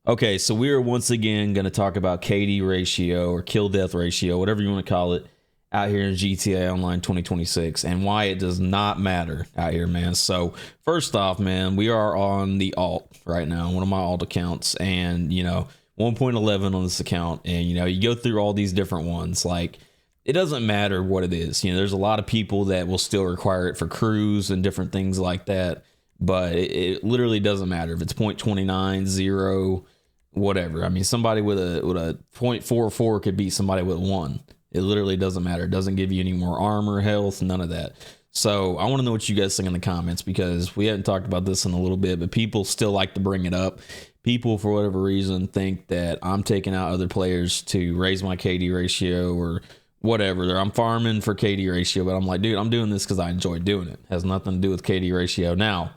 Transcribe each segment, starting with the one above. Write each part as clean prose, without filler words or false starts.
Okay, so we are once again going to talk about KD ratio or kill death ratio, whatever you want to call it, out here in GTA Online 2026 and why it does not matter out here, man. So first off, man, we are on the alt right now, one of my alt accounts, and 1.11 on this account, and you go through all these different ones. Like, it doesn't matter what it is. There's a lot of people that will still require it for crews and different things like that, but it literally doesn't matter if it's 0.29, 0, whatever. I mean, somebody with a 0.44 could beat somebody with 1. It literally doesn't matter. It doesn't give you any more armor, health, none of that. So I want to know what you guys think in the comments, because we haven't talked about this in a little bit, but people still like to bring it up. People, for whatever reason, think that I'm taking out other players to raise my KD ratio or whatever. I'm farming for KD ratio, but I'm like, dude, I'm doing this because I enjoy doing it. It has nothing to do with KD ratio. Now,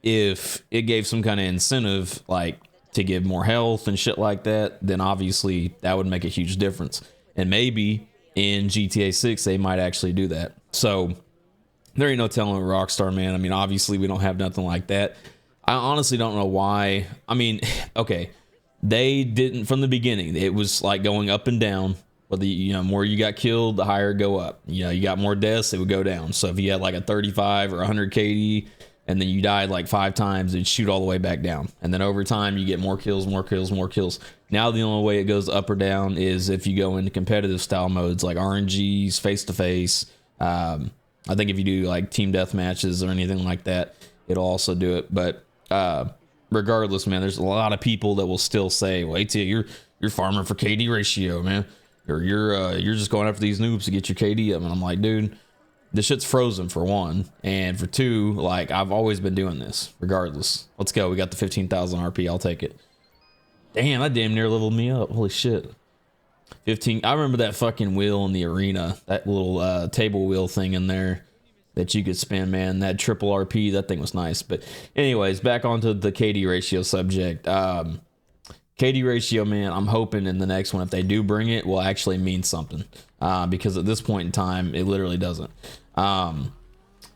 if it gave some kind of incentive, like to give more health and shit like that, then obviously that would make a huge difference. And maybe in GTA 6, they might actually do that. So there ain't no telling Rockstar, man. I mean, obviously we don't have nothing like that. I honestly don't know why. I mean, okay, they didn't from the beginning. It was like going up and down. But the more you got killed, the higher it go up. You got more deaths, it would go down. So if you had like a 35 or 100 KD, and then you died like 5 times, it'd shoot all the way back down. And then over time, you get more kills, more kills, more kills. Now the only way it goes up or down is if you go into competitive style modes like RNGs, face-to-face. I think if you do like team death matches or anything like that, it'll also do it. But regardless, man, there's a lot of people that will still say, well, AT, you're farming for KD ratio, man. Or you're just going after these noobs to get your KD up. And I'm like, dude, this shit's frozen, for one, and for two, like, I've always been doing this regardless. Let's go. We got the 15,000 RP. I'll take it. Damn, that damn near leveled me up. Holy shit. 15. I remember that fucking wheel in the arena, that little table wheel thing in there that you could spin, man. That triple RP, that thing was nice. But anyways, back onto the KD ratio subject. KD ratio, man, I'm hoping in the next one, if they do bring it, will actually mean something, because at this point in time, it literally doesn't.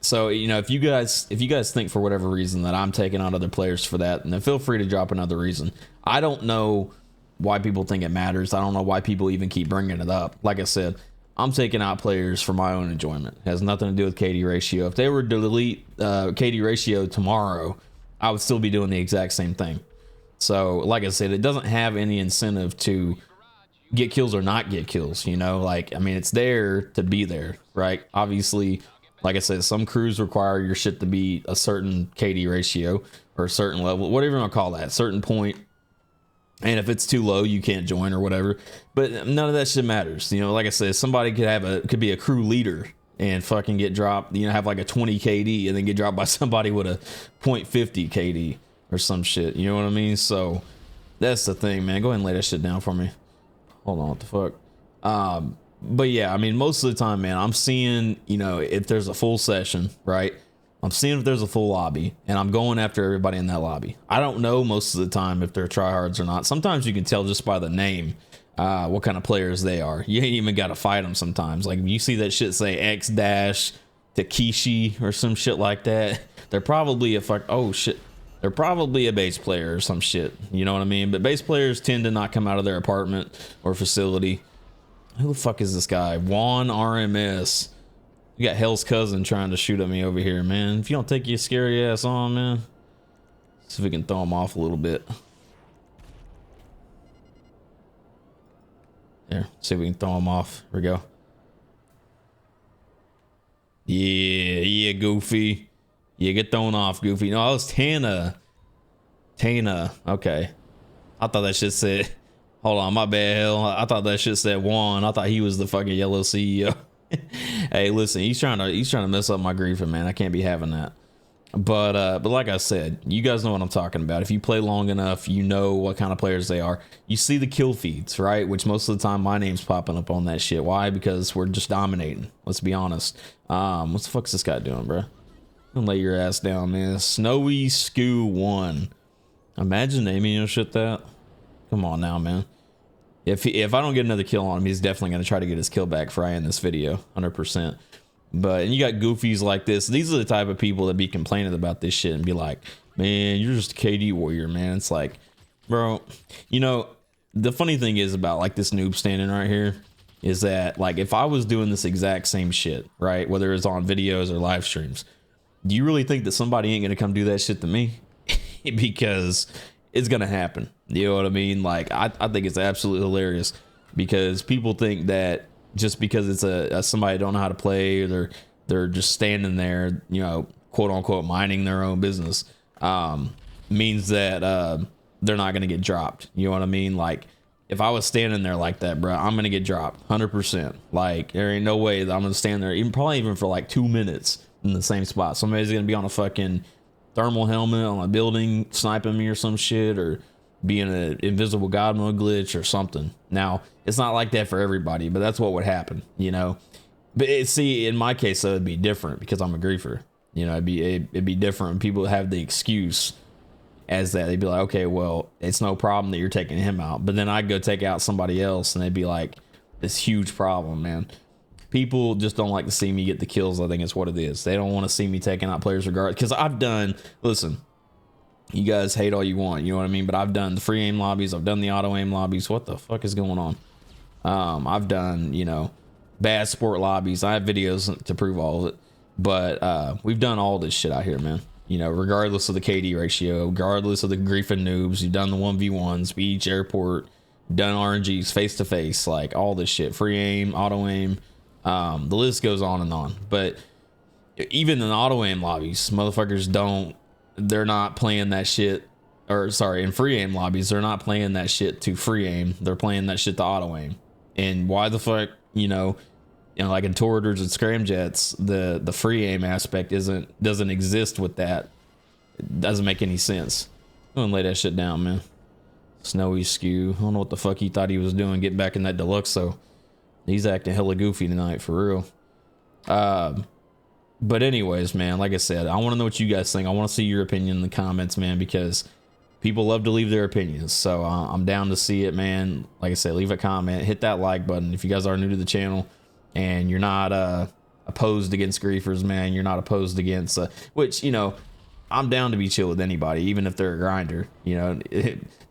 So if you guys think for whatever reason that I'm taking out other players for that, then feel free to drop another reason. I don't know why people think it matters. I don't know why people even keep bringing it up. Like I said, I'm taking out players for my own enjoyment. It has nothing to do with KD ratio. If they were to delete KD ratio tomorrow, I would still be doing the exact same thing. So, like I said, it doesn't have any incentive to get kills or not get kills, Like, I mean, it's there to be there, right? Obviously, like I said, some crews require your shit to be a certain KD ratio or a certain level, whatever you want to call that, certain point. And if it's too low, you can't join or whatever. But none of that shit matters. Like I said, somebody could be a crew leader and fucking get dropped, have like a 20 KD and then get dropped by somebody with a 0.50 KD. Or some shit, you know what I mean? So that's the thing, man. Go ahead and lay that shit down for me. Hold on, what the fuck? But yeah, I mean, most of the time, man, I'm seeing, if there's a full session, right? I'm seeing if there's a full lobby, and I'm going after everybody in that lobby. I don't know most of the time if they're tryhards or not. Sometimes you can tell just by the name what kind of players they are. You ain't even got to fight them sometimes. Like, if you see that shit say X dash Takeshi or some shit like that, they're probably oh shit. They're probably a base player or some shit. You know what I mean? But base players tend to not come out of their apartment or facility. Who the fuck is this guy? Juan RMS. You got Hell's cousin trying to shoot at me over here, man. If you don't take your scary ass on, man. See if we can throw him off a little bit. There. See if we can throw him off. Here we go. Yeah, Goofy. Yeah, get thrown off, Goofy. No, that was Tana. Okay. I thought that shit said... Hold on, my bad, hell. I thought that shit said Juan. I thought he was the fucking yellow CEO. Hey, listen, he's trying to mess up my griefing, man. I can't be having that. But like I said, you guys know what I'm talking about. If you play long enough, you know what kind of players they are. You see the kill feeds, right? Which most of the time my name's popping up on that shit. Why? Because we're just dominating. Let's be honest. What the fuck's this guy doing, bro? Don't lay your ass down, man. Snowy Scoo 1. Imagine naming your shit that. Come on now, man. If I don't get another kill on him, he's definitely going to try to get his kill back for I end this video. 100%. But and you got goofies like this. These are the type of people that be complaining about this shit and be like, man, you're just a KD warrior, man. It's like, Bro, you know, the funny thing is about like this noob standing right here is that like if I was doing this exact same shit, right, whether it's on videos or live streams, do you really think that somebody ain't gonna come do that shit to me? Because it's gonna happen. You know what I mean? Like I think it's absolutely hilarious because people think that just because it's a somebody don't know how to play, or they're just standing there, you know, quote unquote minding their own business, means that they're not gonna get dropped. You know what I mean? Like if I was standing there like that, bro, I'm gonna get dropped 100%. Like there ain't no way that I'm gonna stand there, even probably even for like 2 minutes in the same spot. Somebody's gonna be on a fucking thermal helmet on a building sniping me or some shit, or being an invisible god mode glitch or something. Now it's not like that for everybody, but that's what would happen, you know. But see, in my case, it'd be different because I'm a griefer. You know, it'd be different. People have the excuse as that they'd be like, okay, well, it's no problem that you're taking him out, but then I'd go take out somebody else, and they'd be like, this huge problem, man. People just don't like to see me get the kills. I think it's what it is. They don't want to see me taking out players regardless. Because I've done, listen, you guys hate all you want, you know what I mean? But I've done the free aim lobbies. I've done the auto aim lobbies. What the fuck is going on? I've done, you know, bad sport lobbies. I have videos to prove all of it. But we've done all this shit out here, man. You know, regardless of the KD ratio, regardless of the griefing noobs, you've done the 1v1s, beach, airport, done RNGs, face to face, like all this shit, free aim, auto aim. The list goes on and on. But even in auto aim lobbies, motherfuckers they're not playing that shit. Or sorry, in free aim lobbies, they're not playing that shit to free aim. They're playing that shit to auto aim. And why the fuck, you know, like in Toradors and Scramjets, the free aim aspect doesn't exist with that. It doesn't make any sense. I'm gonna lay that shit down, man. Snowy Skew. I don't know what the fuck he thought he was doing getting back in that deluxe, so he's acting hella goofy tonight for real. But anyways, man, like I said, I want to know what you guys think. I want to see your opinion in the comments, man, because people love to leave their opinions. So I'm down to see it, man. Like I said, leave a comment, hit that like button if you guys are new to the channel and you're not opposed against griefers, man. You're not opposed against which, you know, I'm down to be chill with anybody, even if they're a grinder, you know,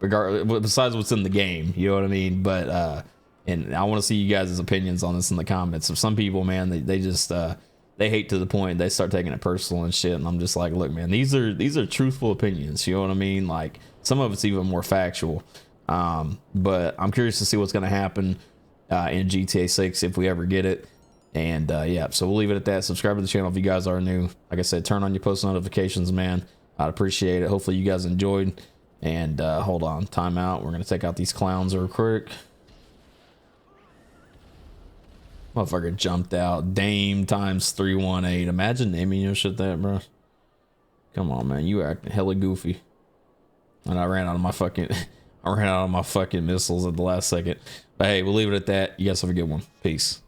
regardless, besides what's in the game, you know what I mean? But and I want to see you guys' opinions on this in the comments. Of some people, man, they just they hate to the point they start taking it personal and shit. And I'm just like, look, man, these are truthful opinions. You know what I mean? Like some of it's even more factual. But I'm curious to see what's going to happen in GTA 6 if we ever get it. And yeah, so we'll leave it at that. Subscribe to the channel if you guys are new. Like I said, turn on your post notifications, man. I'd appreciate it. Hopefully you guys enjoyed. And hold on, time out. We're going to take out these clowns real quick. Motherfucker jumped out. Dame times 318. Imagine naming your shit that, bro. Come on, man. You acting hella goofy. And I ran out of my fucking missiles at the last second. But hey, we'll leave it at that. You guys have a good one. Peace.